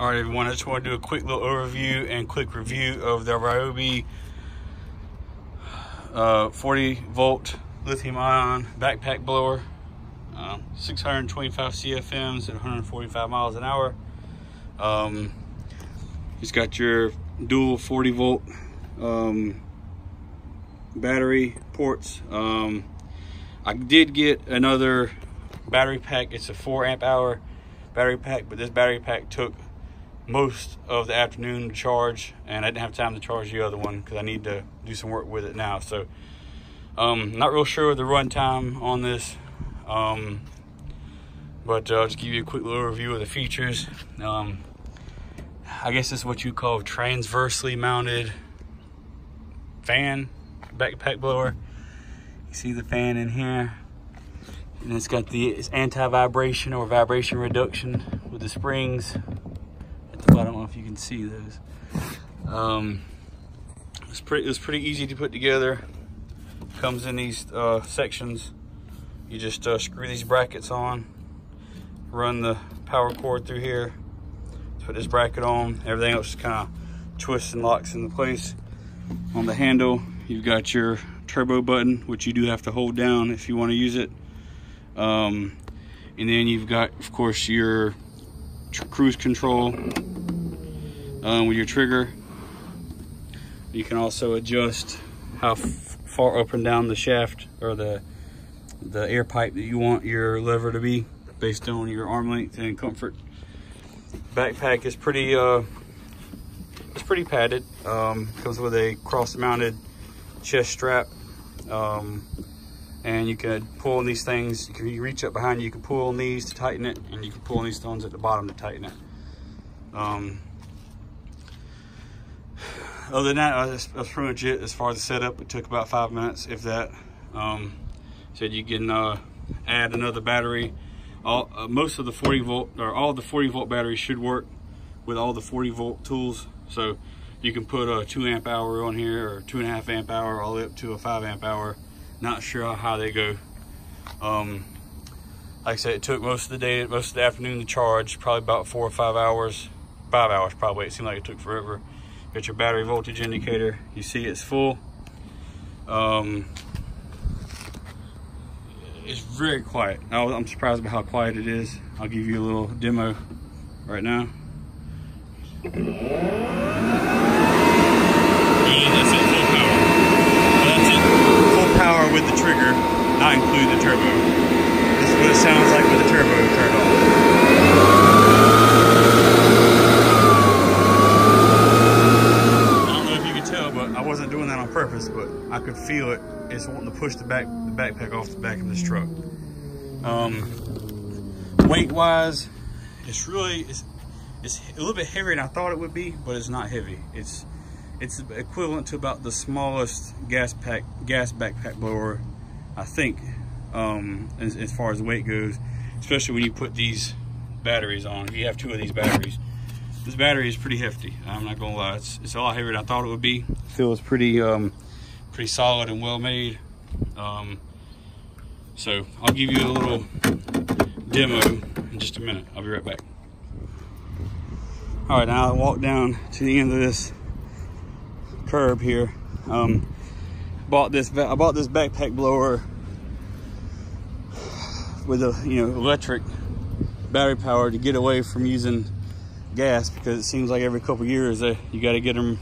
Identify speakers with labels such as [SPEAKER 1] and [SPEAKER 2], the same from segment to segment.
[SPEAKER 1] All right, everyone, I just want to do a quick little overview and quick review of the Ryobi 40 volt lithium ion backpack blower, 625 CFMs at 145 miles an hour. It's got your dual 40 volt battery ports. I did get another battery pack. It's a 4 amp hour battery pack, but this battery pack took most of the afternoon to charge, and I didn't have time to charge the other one because I need to do some work with it now. So not real sure of the run time on this, but I'll just give you a quick little overview of the features. I guess it's what you call transversely mounted fan backpack blower. You see the fan in here, and it's got it's anti-vibration or vibration reduction with the springs at the bottom. I don't know if you can see those. It's pretty easy to put together. Comes in these sections. You just screw these brackets on, run the power cord through here, put this bracket on. Everything else just kind of twists and locks into place. On the handle, you've got your turbo button, which you do have to hold down if you want to use it. And then you've got, of course, your cruise control with your trigger. You can also adjust how far up and down the shaft or the air pipe that you want your lever to be based on your arm length and comfort. Backpack is pretty it's pretty padded. Comes with a cross-mounted chest strap, and you can pull on these things. You reach up behind you, you can pull on these to tighten it, and you can pull on these stones at the bottom to tighten it. Other than that, that's pretty much it as far as the setup. It took about 5 minutes, if that. Said you can add another battery. Most of the 40 volt, or all the 40 volt batteries should work with all the 40 volt tools. So you can put a 2 amp hour on here, or 2.5 amp hour, all the way up to a 5 amp hour. Not sure how they go. Like I said, it took most of the day, most of the afternoon to charge, probably about 4 or 5 hours. 5 hours probably. It seemed like it took forever. Got your battery voltage indicator. You see it's full. It's very quiet. I'm surprised by how quiet it is. I'll give you a little demo right now. And that's it, full power. That's it, full power with the trigger, not include the turbo. This is what it sounds like with the turbo turned on. I don't know if you can tell, but I wasn't doing that on purpose, but I could feel it. It's wanting to push the backpack off the back of this truck. Weight wise, it's a little bit heavier than I thought it would be, but it's not heavy. It's equivalent to about the smallest gas backpack blower, I think, as far as weight goes, especially when you put these batteries on. If you have 2 of these batteries, this battery is pretty hefty. I'm not gonna lie, it's a lot heavier than I thought it would be. It feels pretty solid and well made. So I'll give you a little demo in just a minute. I'll be right back. All right, now I walk down to the end of this curb here. I bought this backpack blower with a electric battery power to get away from using gas, because it seems like every couple years you got to get them,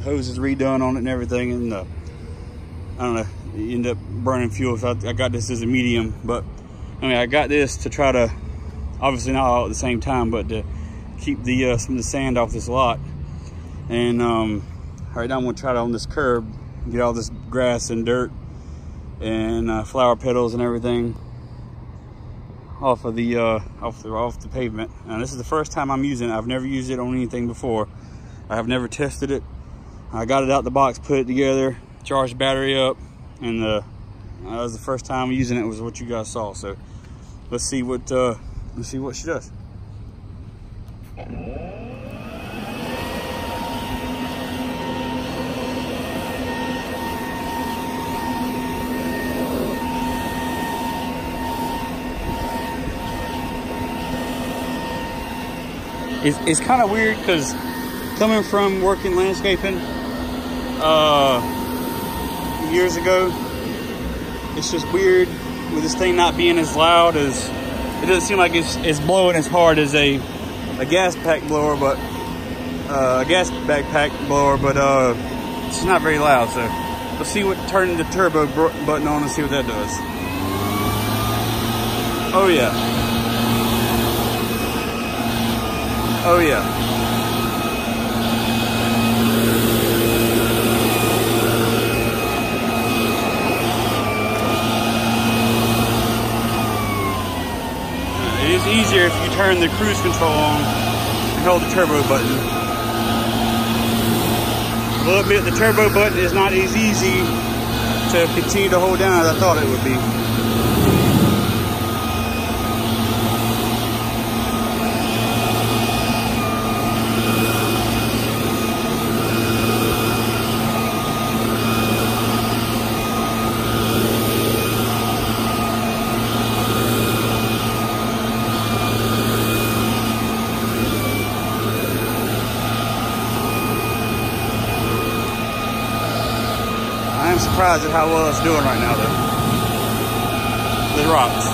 [SPEAKER 1] hoses redone on it and everything, and I don't know, you end up burning fuel. So I got this as a medium, but I got this to try to, obviously not all at the same time, but to keep some of the sand off this lot. And right now I'm gonna try to, on this curb, get all this grass and dirt and flower petals and everything off of the off the pavement. And this is the first time I'm using it. I've never used it on anything before. I have never tested it. I got it out the box, put it together, charged the battery up, and that was the first time using it, was what you guys saw. So let's see what she does. It's kind of weird because coming from working landscaping years ago, it's just weird with this thing not being as loud as, it doesn't seem like it's blowing as hard as a gas pack blower, but a gas backpack blower, but it's not very loud. So let's see what turning the turbo button on and see what that does. Oh yeah. Oh yeah. It is easier if you turn the cruise control on and hold the turbo button. A little bit, the turbo button is not as easy to continue to hold down as I thought it would be. I'm surprised at how well it's doing right now, though. It rocks.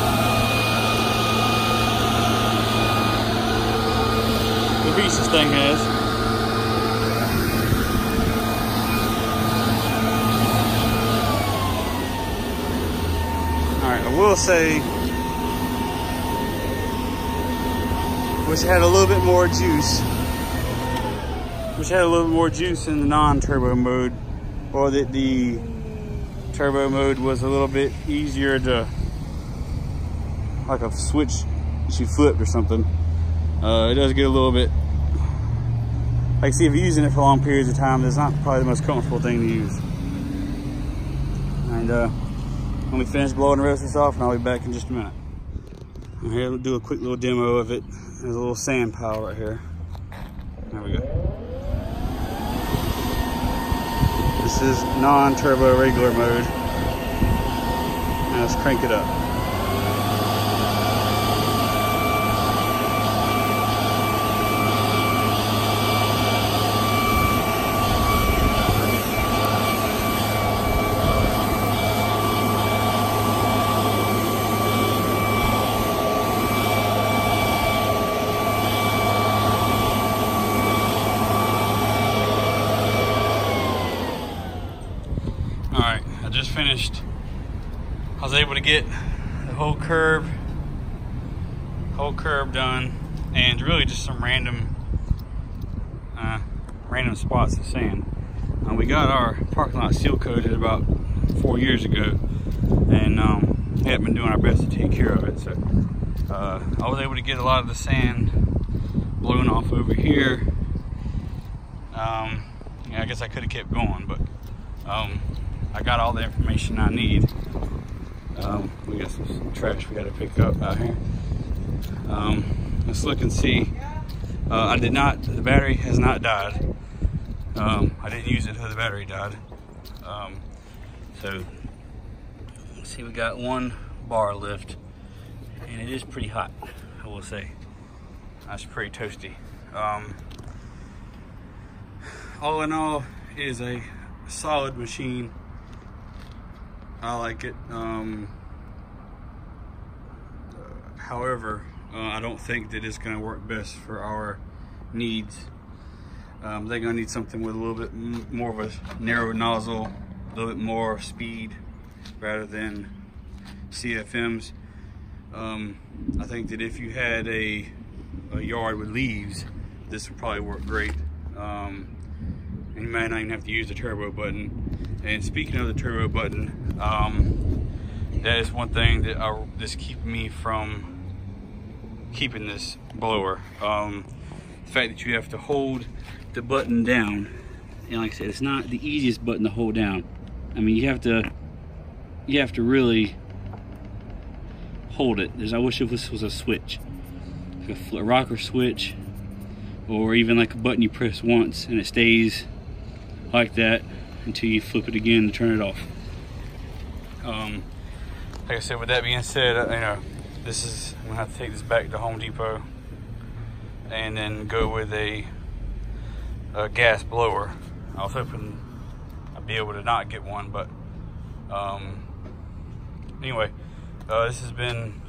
[SPEAKER 1] The beast this thing has. Alright, I will say, wish it had a little bit more juice. Wish it had a little bit more juice in the non-turbo mode. Or that the turbo mode was a little bit easier to, like a switch that you flipped or something. It does get a little bit, like, see, if you're using it for long periods of time, it's not probably the most comfortable thing to use. And when we finish blowing the rest of this off, and I'll be back in just a minute. I'm here to do a quick little demo of it. There's a little sand pile right here. There we go. This is non-turbo regular mode. Now let's crank it up. Alright, I just finished. I was able to get the whole curb done, and really just some random spots of sand. We got our parking lot seal coated about 4 years ago, and we haven't been doing our best to take care of it. So I was able to get a lot of the sand blown off over here. Yeah, I guess I could have kept going, but I got all the information I need. We got some trash we got to pick up out here. Let's look and see. The battery has not died. I didn't use it until the battery died. So, let's see, we got one bar lift, and it is pretty hot, I will say. That's pretty toasty. All in all, it is a solid machine. I like it. However, I don't think that it's going to work best for our needs. They're going to need something with a little bit more of a narrow nozzle, a little bit more speed rather than CFMs. I think that if you had a yard with leaves, this would probably work great. And you might not even have to use the turbo button. And speaking of the turbo button, that is one thing that's keeping me from keeping this blower. The fact that you have to hold the button down, and like I said, it's not the easiest button to hold down. I mean, you have to really hold it. I wish this was a switch, like a rocker switch, or even like a button you press once and it stays like that until you flip it again to turn it off. Like I said, with that being said, you know, I'm gonna have to take this back to Home Depot and then go with a gas blower. I was hoping I'd be able to not get one, but anyway, this has been,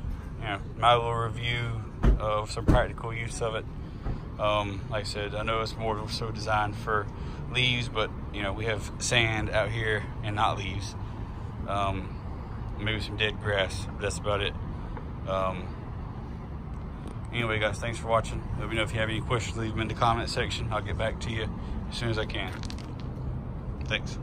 [SPEAKER 1] my little review of some practical use of it. Like I said, I know it's more so designed for leaves, but we have sand out here and not leaves. Maybe some dead grass, but that's about it. Anyway, guys, thanks for watching. Let me know if you have any questions. Leave them in the comment section. I'll get back to you as soon as I can. Thanks.